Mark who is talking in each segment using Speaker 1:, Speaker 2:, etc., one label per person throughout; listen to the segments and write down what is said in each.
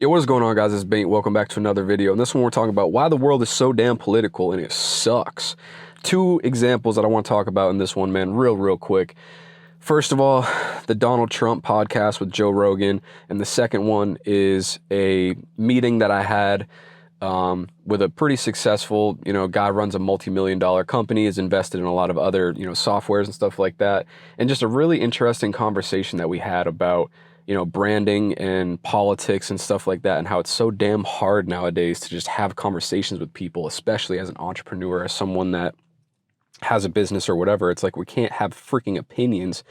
Speaker 1: Yo, what is going on, guys? It's Bengt. Welcome back to another video. In this one, we're talking about why the world is so damn political and it sucks. Two examples that I want to talk about in this one, man, real quick. First of all, the Donald Trump podcast with Joe Rogan, and the second one is a meeting that I had with a pretty successful, guy runs a multi-million-dollar company, is invested in a lot of other, softwares and stuff like that, and just a really interesting conversation that we had about branding and politics and stuff like that, and how it's so damn hard nowadays to just have conversations with people, especially as an entrepreneur, as someone that has a business or whatever. It's like we can't have freaking opinions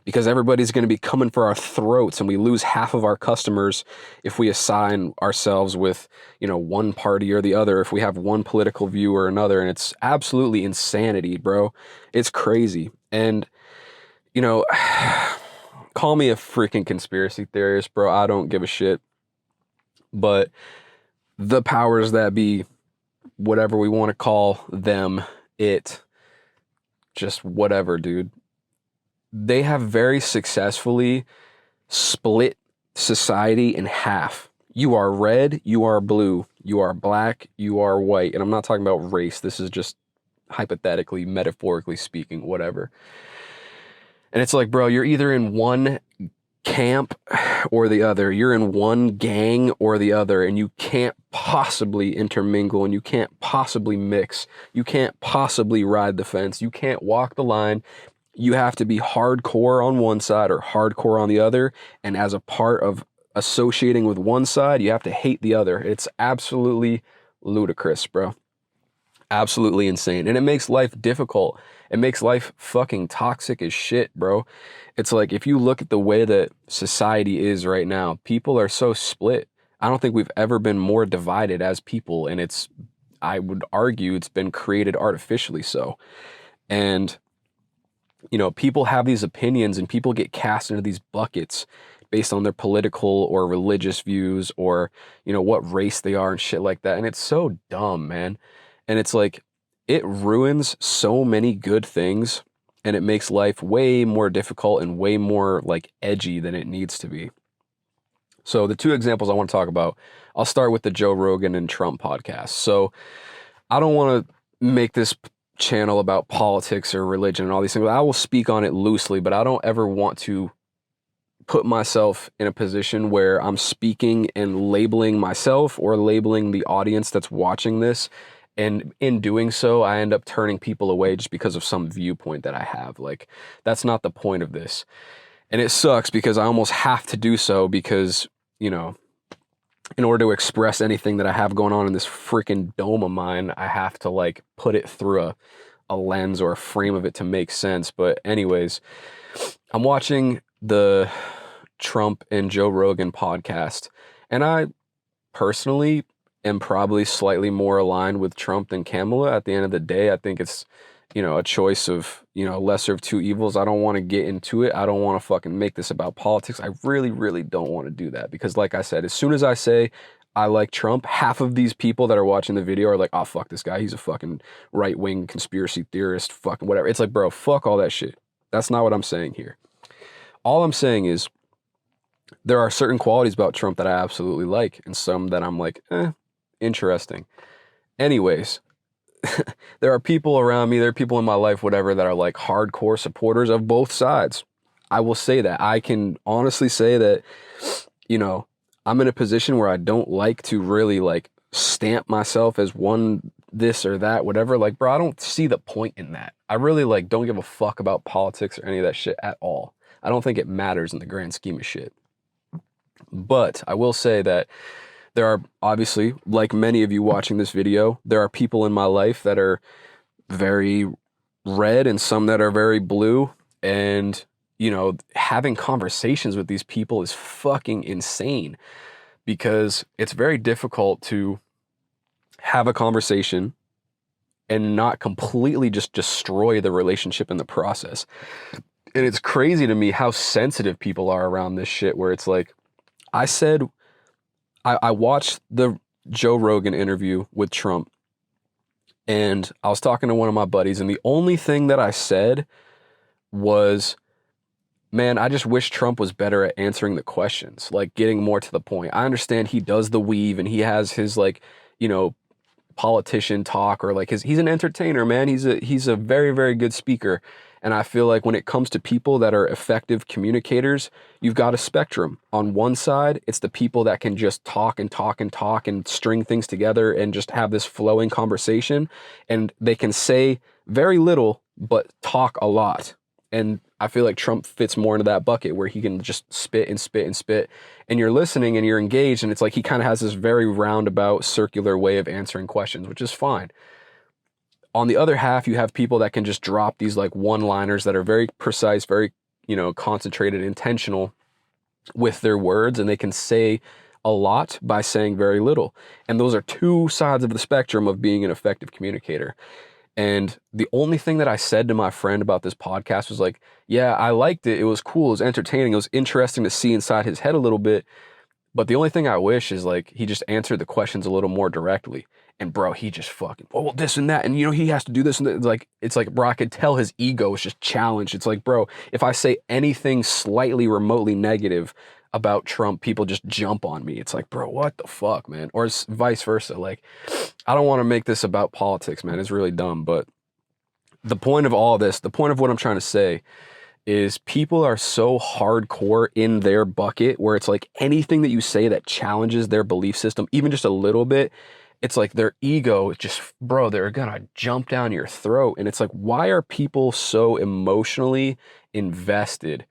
Speaker 1: because everybody's going to be coming for our throats, and we lose half of our customers if we assign ourselves with, one party or the other, if we have one political view or another. And it's absolutely insanity, bro. It's crazy. And, call me a freaking conspiracy theorist, bro. I don't give a shit. But the powers that be, whatever we want to call them, just whatever, dude. They have very successfully split society in half. You are red, you are blue, you are black, you are white. And I'm not talking about race. This is just hypothetically, metaphorically speaking, whatever. And it's like, bro, you're either in one camp or the other. You're in one gang or the other, and you can't possibly intermingle, and you can't possibly mix. You can't possibly ride the fence. You can't walk the line. You have to be hardcore on one side or hardcore on the other. And as a part of associating with one side, you have to hate the other. It's absolutely ludicrous, bro. Absolutely insane. And it makes life difficult. It makes life fucking toxic as shit, bro. It's like, if you look at the way that society is right now, people are so split. I don't think we've ever been more divided as people. And I would argue it's been created artificially so. And, people have these opinions, and people get cast into these buckets based on their political or religious views, or, what race they are and shit like that. And it's so dumb, man. And it's like, it ruins so many good things, and it makes life way more difficult and way more like edgy than it needs to be. So the two examples I want to talk about, I'll start with the Joe Rogan and Trump podcast. So I don't want to make this channel about politics or religion and all these things. I will speak on it loosely, but I don't ever want to put myself in a position where I'm speaking and labeling myself or labeling the audience that's watching this. And in doing so, I end up turning people away just because of some viewpoint that I have. Like, that's not the point of this. And it sucks because I almost have to do so because, in order to express anything that I have going on in this freaking dome of mine, I have to like put it through a lens or a frame of it to make sense. But anyways, I'm watching the Trump and Joe Rogan podcast, and I personally am probably slightly more aligned with Trump than Kamala. At the end of the day, I think it's, a choice of, lesser of two evils. I don't want to get into it. I don't want to fucking make this about politics. I really don't want to do that because, like I said, as soon as I say I like Trump, half of these people that are watching the video are like, oh, fuck this guy. He's a fucking right-wing conspiracy theorist, fucking whatever. It's like, bro, fuck all that shit. That's not what I'm saying here. All I'm saying is there are certain qualities about Trump that I absolutely like, and some that I'm like, interesting. Anyways, there are people around me, there are people in my life, whatever, that are like hardcore supporters of both sides. I will say that. I can honestly say that, I'm in a position where I don't like to really like stamp myself as one this or that, whatever. Like, bro, I don't see the point in that. I really like don't give a fuck about politics or any of that shit at all. I don't think it matters in the grand scheme of shit. But I will say that there are obviously, like many of you watching this video, there are people in my life that are very red and some that are very blue. And, having conversations with these people is fucking insane because it's very difficult to have a conversation and not completely just destroy the relationship in the process. And it's crazy to me how sensitive people are around this shit, where it's like, I watched the Joe Rogan interview with Trump, and I was talking to one of my buddies, and the only thing that I said was, Man, I just wish Trump was better at answering the questions, like getting more to the point. I understand he does the weave and he has his like, you know, politician talk, or like he's an entertainer, man. He's a very, very good speaker. And I feel like when it comes to people that are effective communicators, you've got a spectrum. On one side, it's the people that can just talk and talk and talk and string things together and just have this flowing conversation. And they can say very little, but talk a lot. And I feel like Trump fits more into that bucket where he can just spit and spit and spit. And you're listening and you're engaged. And it's like he kind of has this very roundabout, circular way of answering questions, which is fine. On the other half, you have people that can just drop these like one-liners that are very precise, very, you know, concentrated, intentional with their words, and they can say a lot by saying very little. And those are two sides of the spectrum of being an effective communicator. And the only thing that I said to my friend about this podcast was like, yeah, I liked it. It was cool. It was entertaining. It was interesting to see inside his head a little bit. But the only thing I wish is like he just answered the questions a little more directly. And bro, he just fucking, oh, well, this and that. And, you know, he has to do this and that. It's like, bro, I could tell his ego is just challenged. It's like, bro, if I say anything slightly remotely negative about Trump, people just jump on me. It's like, bro, what the fuck, man? Or it's vice versa. Like, I don't want to make this about politics, man. It's really dumb. But the point of all this, the point of what I'm trying to say is people are so hardcore in their bucket where it's like anything that you say that challenges their belief system, even just a little bit, it's like their ego just, bro, they're gonna jump down your throat. And it's like, why are people so emotionally invested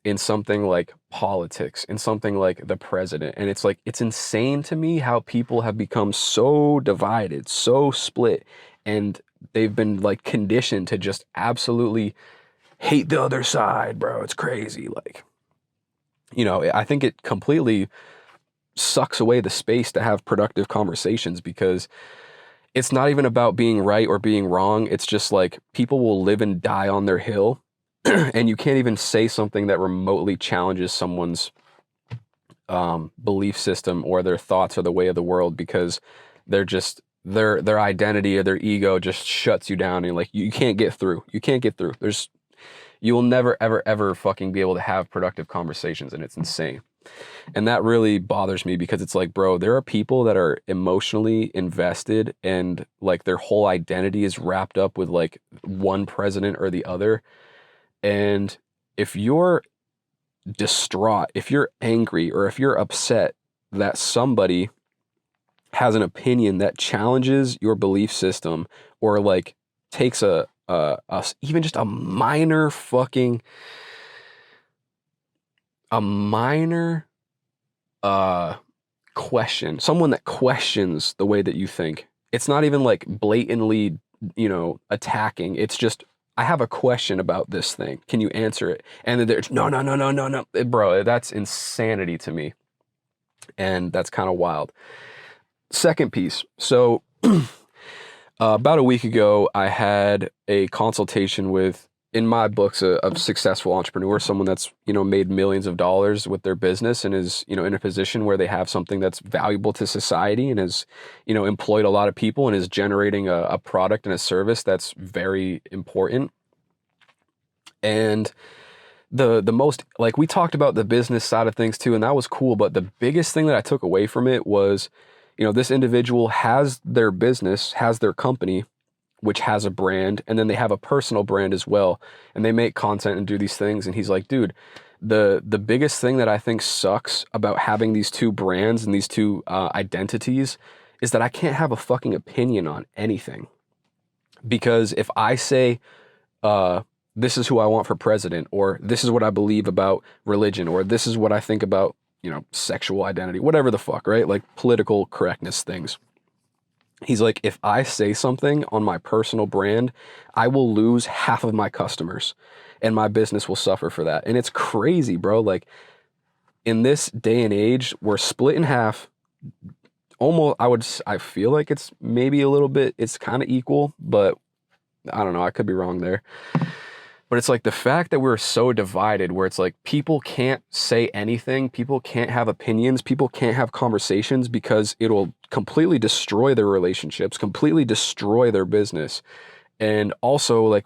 Speaker 1: in something like politics, in something like the president? And it's like, it's insane to me how people have become so divided, so split, and they've been like conditioned to just absolutely hate the other side, bro. It's crazy. Like, you know, I think it completely sucks away the space to have productive conversations, because it's not even about being right or being wrong. It's just like people will live and die on their hill and you can't even say something that remotely challenges someone's belief system or their thoughts or the way of the world, because they're just their identity or their ego just shuts you down, and like you can't get through. You can't get through. You will never, ever, ever fucking be able to have productive conversations, and it's insane. And that really bothers me, because it's like, bro, there are people that are emotionally invested and like their whole identity is wrapped up with like one president or the other. And if you're distraught, if you're angry, or if you're upset that somebody has an opinion that challenges your belief system, or like takes even just a minor question, someone that questions the way that you think. It's not even like blatantly, you know, attacking. It's just, I have a question about this thing. Can you answer it? And then there's no. Bro, that's insanity to me. And that's kind of wild. Second piece. So about a week ago, I had a consultation with, in my books, a successful entrepreneur, someone that's, you know, made millions of dollars with their business and is, you know, in a position where they have something that's valuable to society and has, you know, employed a lot of people and is generating a product and a service that's very important. And the most, like, we talked about the business side of things too, and that was cool. But the biggest thing that I took away from it was, you know, this individual has their business, has their company, which has a brand, and then they have a personal brand as well, and they make content and do these things. And he's like, dude, the biggest thing that I think sucks about having these two brands and these two identities is that I can't have a fucking opinion on anything. Because if I say, this is who I want for president, or this is what I believe about religion, or this is what I think about, you know, sexual identity, whatever the fuck, right? Like political correctness things. He's like, if I say something on my personal brand, I will lose half of my customers and my business will suffer for that. And it's crazy, bro. Like, in this day and age, we're split in half. Almost, I feel like it's maybe a little bit, it's kind of equal, but I don't know. I could be wrong there. But it's like the fact that we're so divided, where it's like people can't say anything, people can't have opinions, people can't have conversations, because it'll completely destroy their relationships, completely destroy their business. And also, like,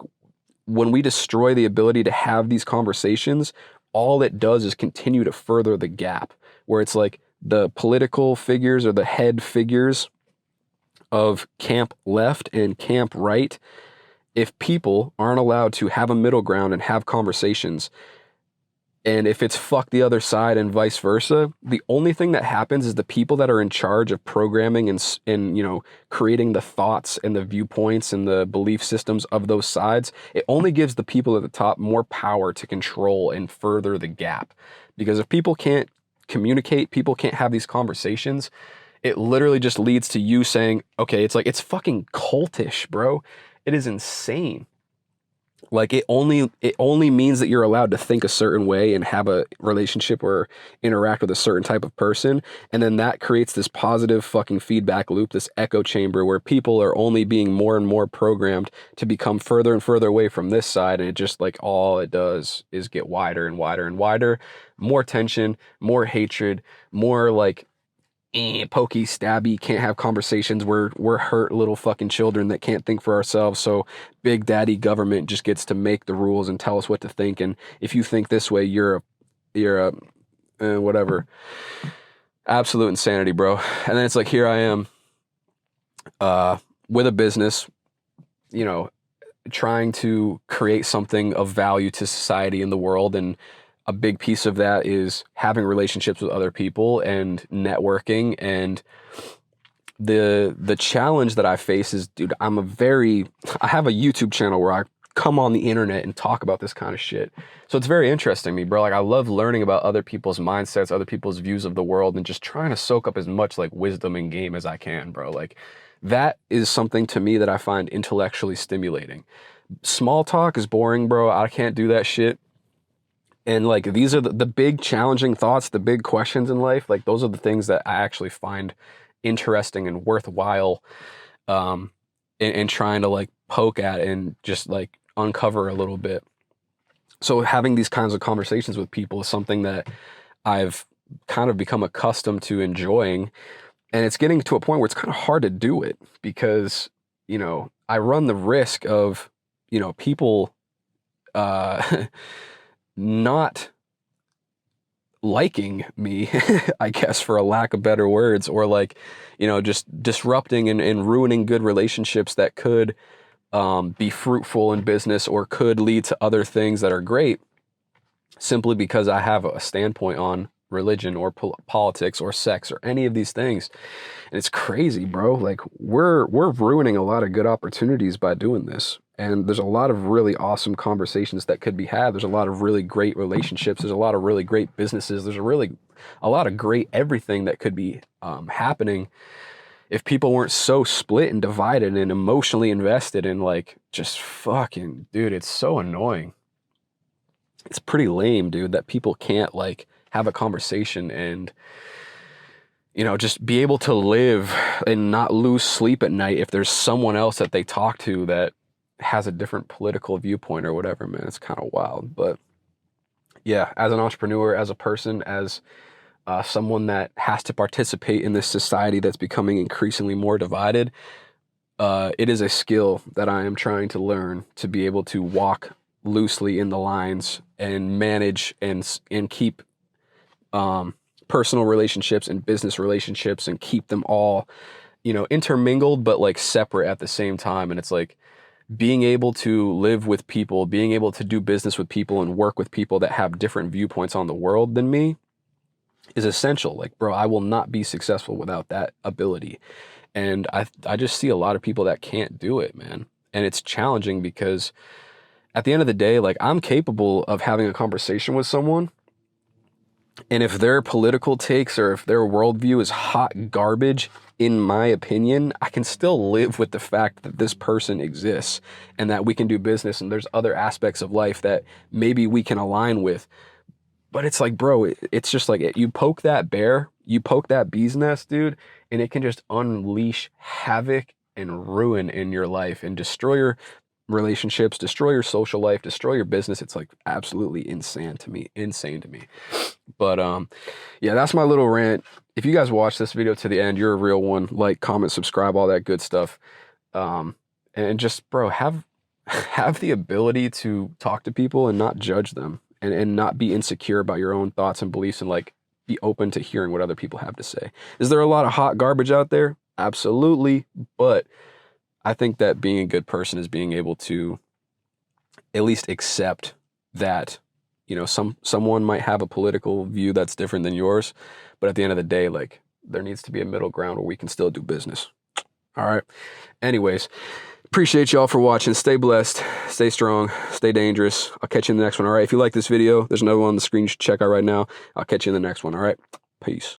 Speaker 1: when we destroy the ability to have these conversations, all it does is continue to further the gap, where it's like the political figures or the head figures of camp left and camp right, if people aren't allowed to have a middle ground and have conversations, and if it's fuck the other side and vice versa, the only thing that happens is the people that are in charge of programming and creating the thoughts and the viewpoints and the belief systems of those sides, it only gives the people at the top more power to control and further the gap. Because if people can't communicate, people can't have these conversations, it literally just leads to you saying, okay, it's fucking cultish, bro. It is insane. Like it only means that you're allowed to think a certain way and have a relationship or interact with a certain type of person. And then that creates this positive fucking feedback loop, this echo chamber where people are only being more and more programmed to become further and further away from this side. And it just like all it does is get wider and wider and wider, more tension, more hatred, more like pokey, stabby, can't have conversations. We're hurt little fucking children that can't think for ourselves. So big daddy government just gets to make the rules and tell us what to think. And if you think this way, you're a whatever. Absolute insanity, bro. And then it's like, here I am, with a business, trying to create something of value to society and the world. And a big piece of that is having relationships with other people and networking. And the challenge that I face is, dude, I have a YouTube channel where I come on the internet and talk about this kind of shit. So it's very interesting to me, bro. Like I love learning about other people's mindsets, other people's views of the world, and just trying to soak up as much like wisdom and game as I can, bro. Like that is something to me that I find intellectually stimulating. Small talk is boring, bro. I can't do that shit. And like, these are the big challenging thoughts, the big questions in life. Like those are the things that I actually find interesting and worthwhile, and trying to like poke at and just like uncover a little bit. So having these kinds of conversations with people is something that I've kind of become accustomed to enjoying. And it's getting to a point where it's kind of hard to do it because, I run the risk of, people, not liking me, I guess, for a lack of better words, or like, just disrupting and ruining good relationships that could be fruitful in business or could lead to other things that are great, simply because I have a standpoint on religion or politics or sex or any of these things. And it's crazy, bro. Like we're ruining a lot of good opportunities by doing this. And there's a lot of really awesome conversations that could be had. There's a lot of really great relationships. There's a lot of really great businesses. There's a lot of great everything that could be happening if people weren't so split and divided and emotionally invested in like just fucking, dude, it's so annoying. It's pretty lame, dude, that people can't like have a conversation and, just be able to live and not lose sleep at night if there's someone else that they talk to that has a different political viewpoint or whatever, man. It's kind of wild. But yeah, as an entrepreneur, as a person, as someone that has to participate in this society that's becoming increasingly more divided, it is a skill that I am trying to learn to be able to walk loosely in the lines and manage and keep personal relationships and business relationships and keep them all, intermingled, but like separate at the same time. And it's like being able to live with people, being able to do business with people and work with people that have different viewpoints on the world than me is essential. Like, bro, I will not be successful without that ability. And I just see a lot of people that can't do it, man. And it's challenging because at the end of the day, like I'm capable of having a conversation with someone, and if their political takes or if their worldview is hot garbage, in my opinion, I can still live with the fact that this person exists and that we can do business and there's other aspects of life that maybe we can align with. But it's like, bro, it's just like you poke that bear, you poke that bee's nest, dude, and it can just unleash havoc and ruin in your life and destroy your relationships, destroy your social life, destroy your business. It's like absolutely insane to me. But yeah, that's my little rant. If you guys watch this video to the end, you're a real one. Like, comment, subscribe, all that good stuff. And just, bro, have the ability to talk to people and not judge them and not be insecure about your own thoughts and beliefs, and like be open to hearing what other people have to say. Is there a lot of hot garbage out there? Absolutely. But I think that being a good person is being able to at least accept that, you know, someone might have a political view that's different than yours, but at the end of the day, like, there needs to be a middle ground where we can still do business. All right. Anyways, appreciate y'all for watching. Stay blessed, stay strong, stay dangerous. I'll catch you in the next one. All right. If you like this video, there's another one on the screen you should check out right now. I'll catch you in the next one. All right. Peace.